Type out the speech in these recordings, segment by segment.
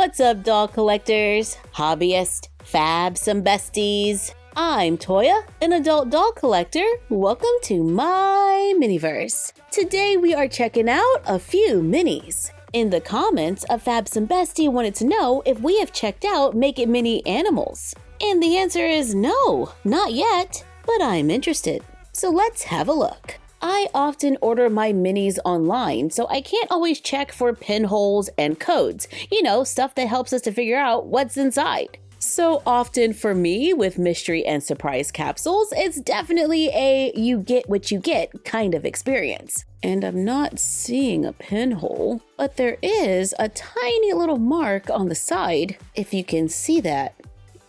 What's up, doll collectors, hobbyists, fab some besties? I'm Toya, an adult doll collector. Welcome to my Miniverse. Today we are checking out a few minis. In the comments, a fabsome bestie wanted to know if we have checked out Make It Mini animals. And the answer is no, not yet, but I'm interested. So let's have a look. I often order my minis online, so I can't always check for pinholes and codes. You know, stuff that helps us to figure out what's inside. So often for me, with mystery and surprise capsules, it's definitely a you get what you get kind of experience. And I'm not seeing a pinhole, but there is a tiny little mark on the side, if you can see that,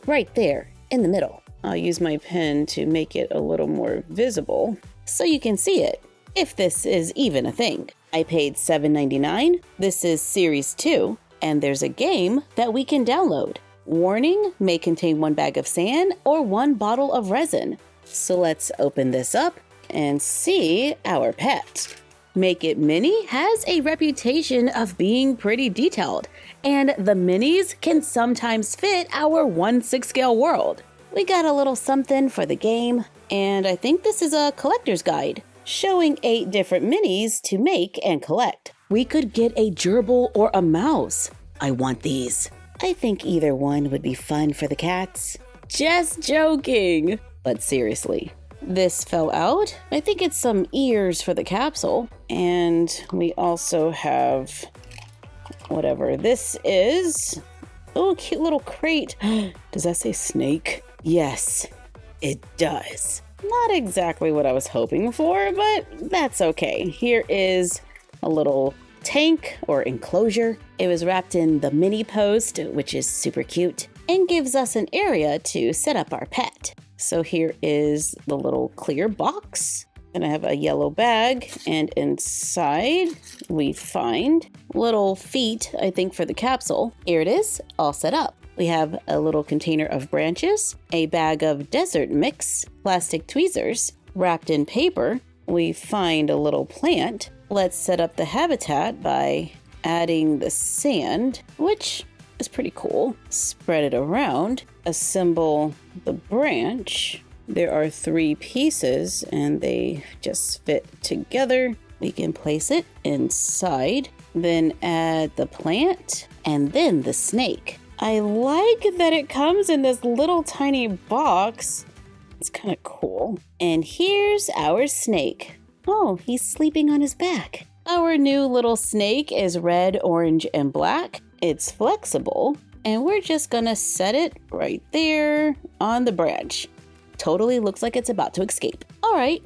right there in the middle. I'll use my pen to make it a little more visible so you can see it, if this is even a thing. I paid $7.99. This is Series 2, and there's a game that we can download. Warning, may contain 1 bag of sand or 1 bottle of resin. So let's open this up and see our pet. Make It Mini has a reputation of being pretty detailed, and the minis can sometimes fit our 1/6 scale world. We got a little something for the game, and I think this is a collector's guide showing 8 different minis to make and collect. We could get a gerbil or a mouse. I want these. I think either one would be fun for the cats. Just joking. But seriously, this fell out. I think it's some ears for the capsule. And we also have whatever this is. Oh, cute little crate. Does that say snake? Yes, it does. Not exactly what I was hoping for, but that's okay. Here is a little tank or enclosure. It was wrapped in the mini post, which is super cute, and gives us an area to set up our pet. So here is the little clear box. And I have a yellow bag, and inside we find little feet, I think, for the capsule. Here it is, all set up. We have a little container of branches, a bag of desert mix, plastic tweezers wrapped in paper. We find a little plant. Let's set up the habitat by adding the sand, which is pretty cool. Spread it around, assemble the branch. There are 3 pieces and they just fit together. We can place it inside, then add the plant and then the snake. I like that it comes in this little tiny box. It's kind of cool. And here's our snake. Oh, he's sleeping on his back. Our new little snake is red, orange, and black. It's flexible, and we're just gonna set it right there on the branch. Totally looks like it's about to escape. All right,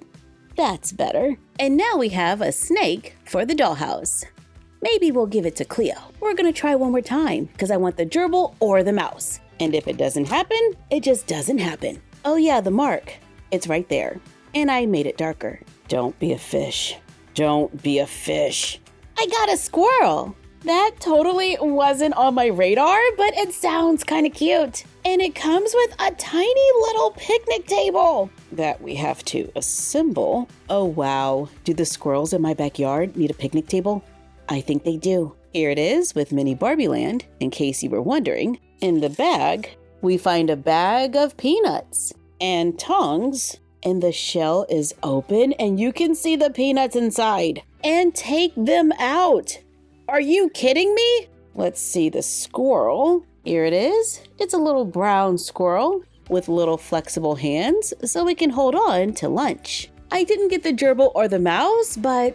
that's better. And now we have a snake for the dollhouse. Maybe we'll give it to Cleo. We're gonna try one more time because I want the gerbil or the mouse. And if it doesn't happen, it just doesn't happen. Oh yeah, the mark. It's right there. And I made it darker. Don't be a fish. Don't be a fish. I got a squirrel. That totally wasn't on my radar, but it sounds kind of cute. And it comes with a tiny little picnic table that we have to assemble. Oh wow, do the squirrels in my backyard need a picnic table? I think they do. Here it is with Mini Barbie Land, in case you were wondering. In the bag, we find a bag of peanuts and tongs, and the shell is open and you can see the peanuts inside. And take them out. Are you kidding me? Let's see the squirrel. Here it is. It's a little brown squirrel with little flexible hands so we can hold on to lunch. I didn't get the gerbil or the mouse, but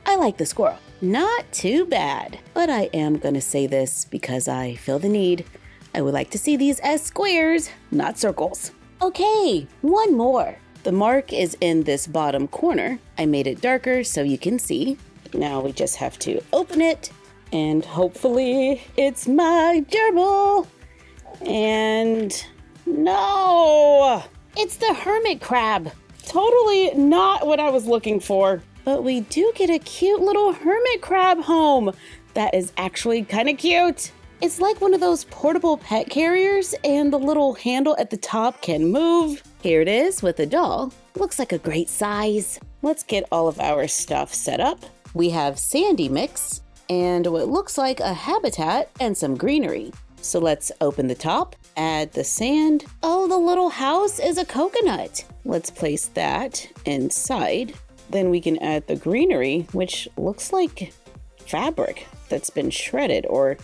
I like the squirrel. Not too bad, but I am gonna say this because I feel the need. I would like to see these as squares, not circles. Okay, one more. The mark is in this bottom corner. I made it darker so you can see. Now we just have to open it and hopefully it's my gerbil. And no, it's the hermit crab. Totally not what I was looking for. But we do get a cute little hermit crab home. That is actually kind of cute. It's like one of those portable pet carriers and the little handle at the top can move. Here it is with a doll. Looks like a great size. Let's get all of our stuff set up. We have sandy mix and what looks like a habitat and some greenery. So let's open the top, add the sand. Oh, the little house is a coconut. Let's place that inside. Then we can add the greenery, which looks like fabric that's been shredded or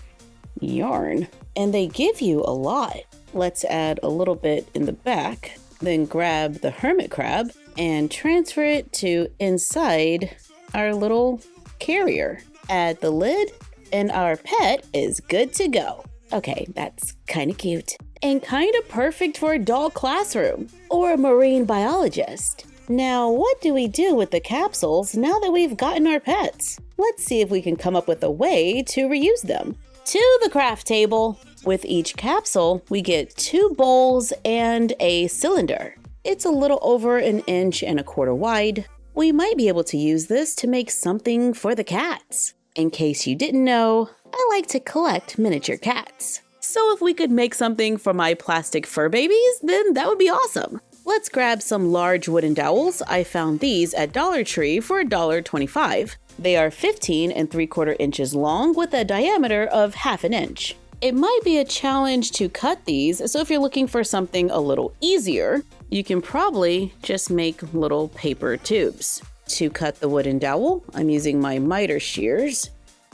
yarn. And they give you a lot. Let's add a little bit in the back, then grab the hermit crab and transfer it to inside our little carrier. Add the lid and our pet is good to go. Okay, that's kind of cute and kind of perfect for a doll classroom or a marine biologist. Now, what do we do with the capsules now that we've gotten our pets? Let's see if we can come up with a way to reuse them. To the craft table. With each capsule, we get 2 bowls and a cylinder. It's a little over 1.25 inches wide. We might be able to use this to make something for the cats. In case you didn't know, I like to collect miniature cats. So if we could make something for my plastic fur babies, then that would be awesome. Let's grab some large wooden dowels. I found these at Dollar Tree for $1.25. They are 15 3/4 inches long with a diameter of 1/2 inch. It might be a challenge to cut these, so if you're looking for something a little easier, you can probably just make little paper tubes. To cut the wooden dowel, I'm using my miter shears,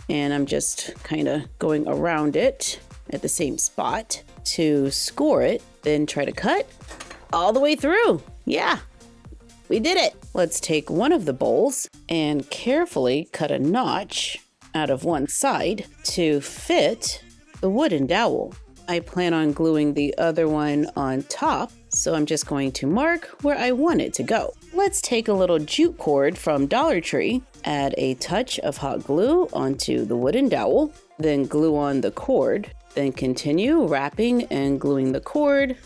and I'm just kind of going around it at the same spot to score it, then try to cut all the way through. Yeah, we did it. Let's take one of the bowls and carefully cut a notch out of one side to fit the wooden dowel. I plan on gluing the other one on top, so I'm just going to mark where I want it to go. Let's take a little jute cord from Dollar Tree, add a touch of hot glue onto the wooden dowel, then glue on the cord, then continue wrapping and gluing the cord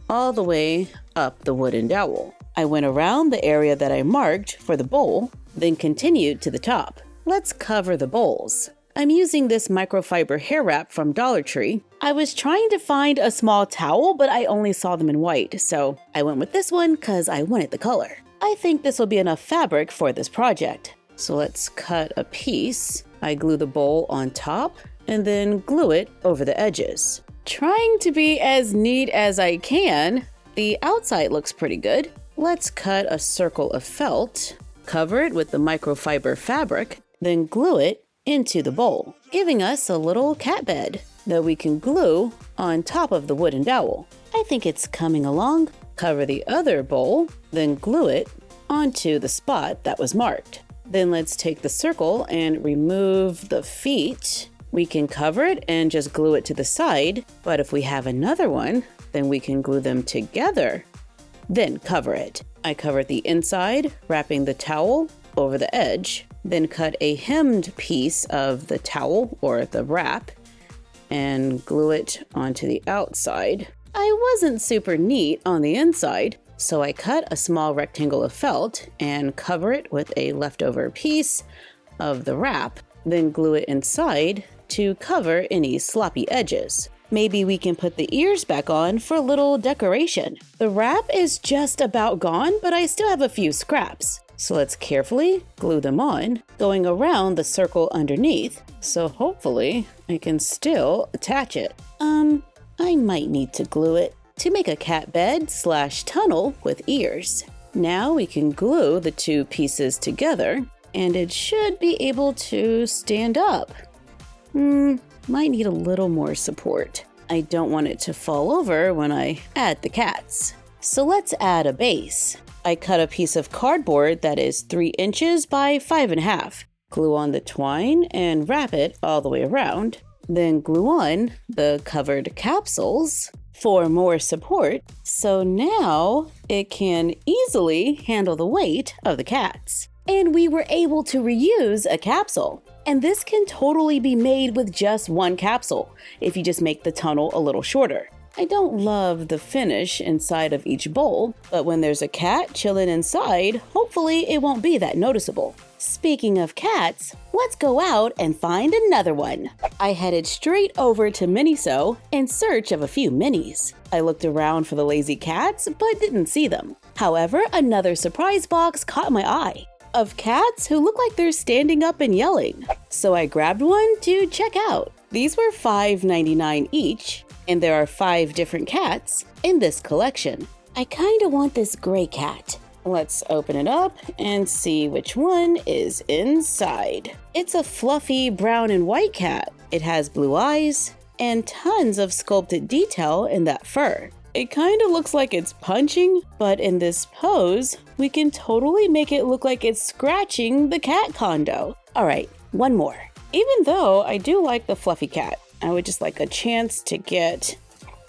all the way up the wooden dowel. I went around the area that I marked for the bowl, then continued to the top. Let's cover the bowls. I'm using this microfiber hair wrap from Dollar Tree. I was trying to find a small towel, but I only saw them in white, so I went with this one because I wanted the color. I think this will be enough fabric for this project. So let's cut a piece. I glue the bowl on top and then glue it over the edges. Trying to be as neat as I can. The outside looks pretty good. Let's cut a circle of felt, cover it with the microfiber fabric, then glue it into the bowl, giving us a little cat bed that we can glue on top of the wooden dowel. I think it's coming along. Cover the other bowl, then glue it onto the spot that was marked. Then let's take the circle and remove the feet. We can cover it and just glue it to the side, but if we have another one, then we can glue them together, then cover it. I covered the inside, wrapping the towel over the edge, then cut a hemmed piece of the towel or the wrap and glue it onto the outside. I wasn't super neat on the inside, so I cut a small rectangle of felt and cover it with a leftover piece of the wrap, then glue it inside to cover any sloppy edges. Maybe we can put the ears back on for a little decoration. The wrap is just about gone, but I still have a few scraps. So let's carefully glue them on, going around the circle underneath, so hopefully I can still attach it. I might need to glue it to make a cat bed / tunnel with ears. Now we can glue the two pieces together, and it should be able to stand up. Might need a little more support. I don't want it to fall over when I add the cats. So let's add a base. I cut a piece of cardboard that is 3 inches by 5.5. Glue on the twine and wrap it all the way around. Then glue on the covered capsules for more support. So now it can easily handle the weight of the cats. And we were able to reuse a capsule. And this can totally be made with just one capsule if you just make the tunnel a little shorter. I don't love the finish inside of each bowl, but when there's a cat chilling inside, hopefully it won't be that noticeable. Speaking of cats, let's go out and find another one. I headed straight over to Miniso in search of a few minis. I looked around for the lazy cats, but didn't see them. However, another surprise box caught my eye. of cats who look like they're standing up and yelling. So I grabbed one to check out. These were $5.99 each, and there are 5 different cats in this collection. I kinda want this gray cat. Let's open it up and see which one is inside. It's a fluffy brown and white cat. It has blue eyes and tons of sculpted detail in that fur. It kinda looks like it's punching, but in this pose, we can totally make it look like it's scratching the cat condo. All right, one more. Even though I do like the fluffy cat, I would just like a chance to get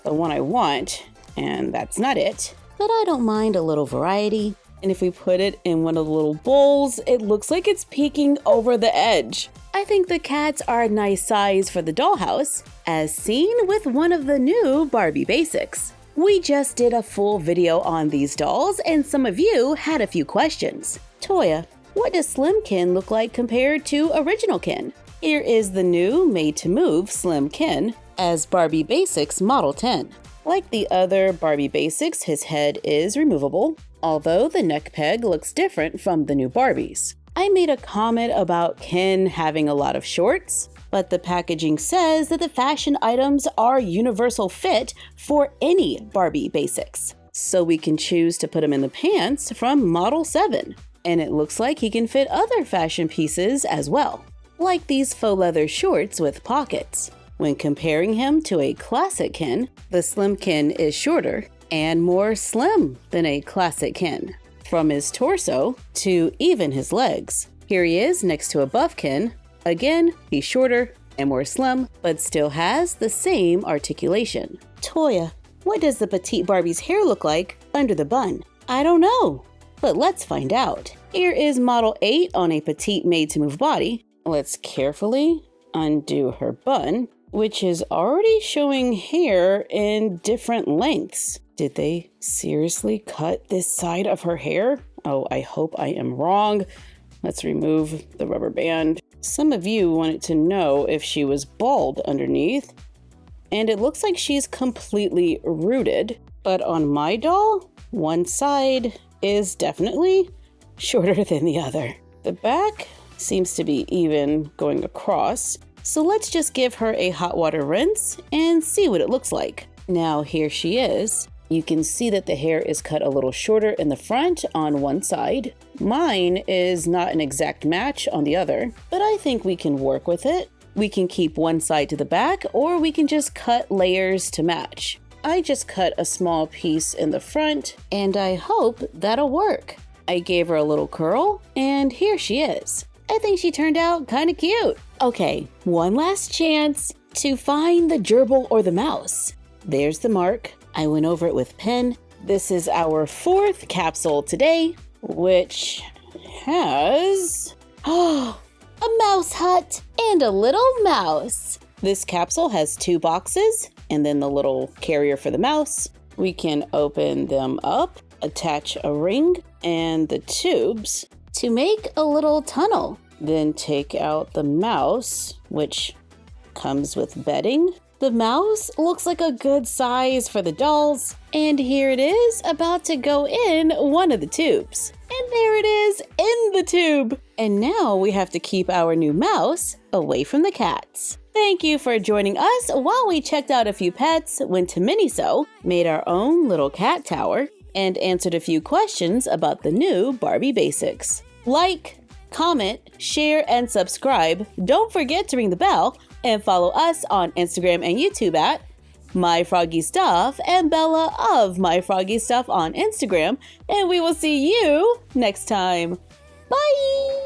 the one I want, and that's not it. But I don't mind a little variety. And if we put it in one of the little bowls, it looks like it's peeking over the edge. I think the cats are a nice size for the dollhouse, as seen with one of the new Barbie basics. We just did a full video on these dolls, and some of you had a few questions. Toya, what does Slim Kin look like compared to Original Kin? Here is the new made-to-move Slim Kin as Barbie Basics Model 10. Like the other Barbie Basics, his head is removable, although the neck peg looks different from the new Barbies. I made a comment about Ken having a lot of shorts, but the packaging says that the fashion items are universal fit for any Barbie Basics. So we can choose to put him in the pants from Model 7. And it looks like he can fit other fashion pieces as well, like these faux leather shorts with pockets. When comparing him to a classic Ken, the Slim Ken is shorter and more slim than a classic Ken, from his torso to even his legs. Here he is next to a buff Ken. Again, he's shorter and more slim, but still has the same articulation. Toya, what does the petite Barbie's hair look like under the bun? I don't know, but let's find out. Here is Model 8 on a petite made-to-move body. Let's carefully undo her bun, which is already showing hair in different lengths. Did they seriously cut this side of her hair? Oh, I hope I am wrong. Let's remove the rubber band. Some of you wanted to know if she was bald underneath, and it looks like she's completely rooted. But on my doll, one side is definitely shorter than the other. The back seems to be even going across. So let's just give her a hot water rinse and see what it looks like. Now here she is. You can see that the hair is cut a little shorter in the front on one side. Mine is not an exact match on the other, but I think we can work with it. We can keep one side to the back, or we can just cut layers to match. I just cut a small piece in the front, and I hope that'll work. I gave her a little curl, and here she is. I think she turned out kind of cute. Okay, one last chance to find the gerbil or the mouse. There's the mark. I went over it with pen. This is our 4th capsule today, which has a mouse hut and a little mouse. This capsule has 2 boxes and then the little carrier for the mouse. We can open them up, attach a ring and the tubes to make a little tunnel. Then take out the mouse, which comes with bedding. The mouse looks like a good size for the dolls. And here it is, about to go in one of the tubes. And there it is in the tube. And now we have to keep our new mouse away from the cats. Thank you for joining us while we checked out a few pets, went to Miniso, made our own little cat tower, and answered a few questions about the new Barbie basics. Like, comment, share, and subscribe. Don't forget to ring the bell and follow us on Instagram and YouTube at MyFroggyStuff and Bella of MyFroggyStuff on Instagram. And we will see you next time. Bye!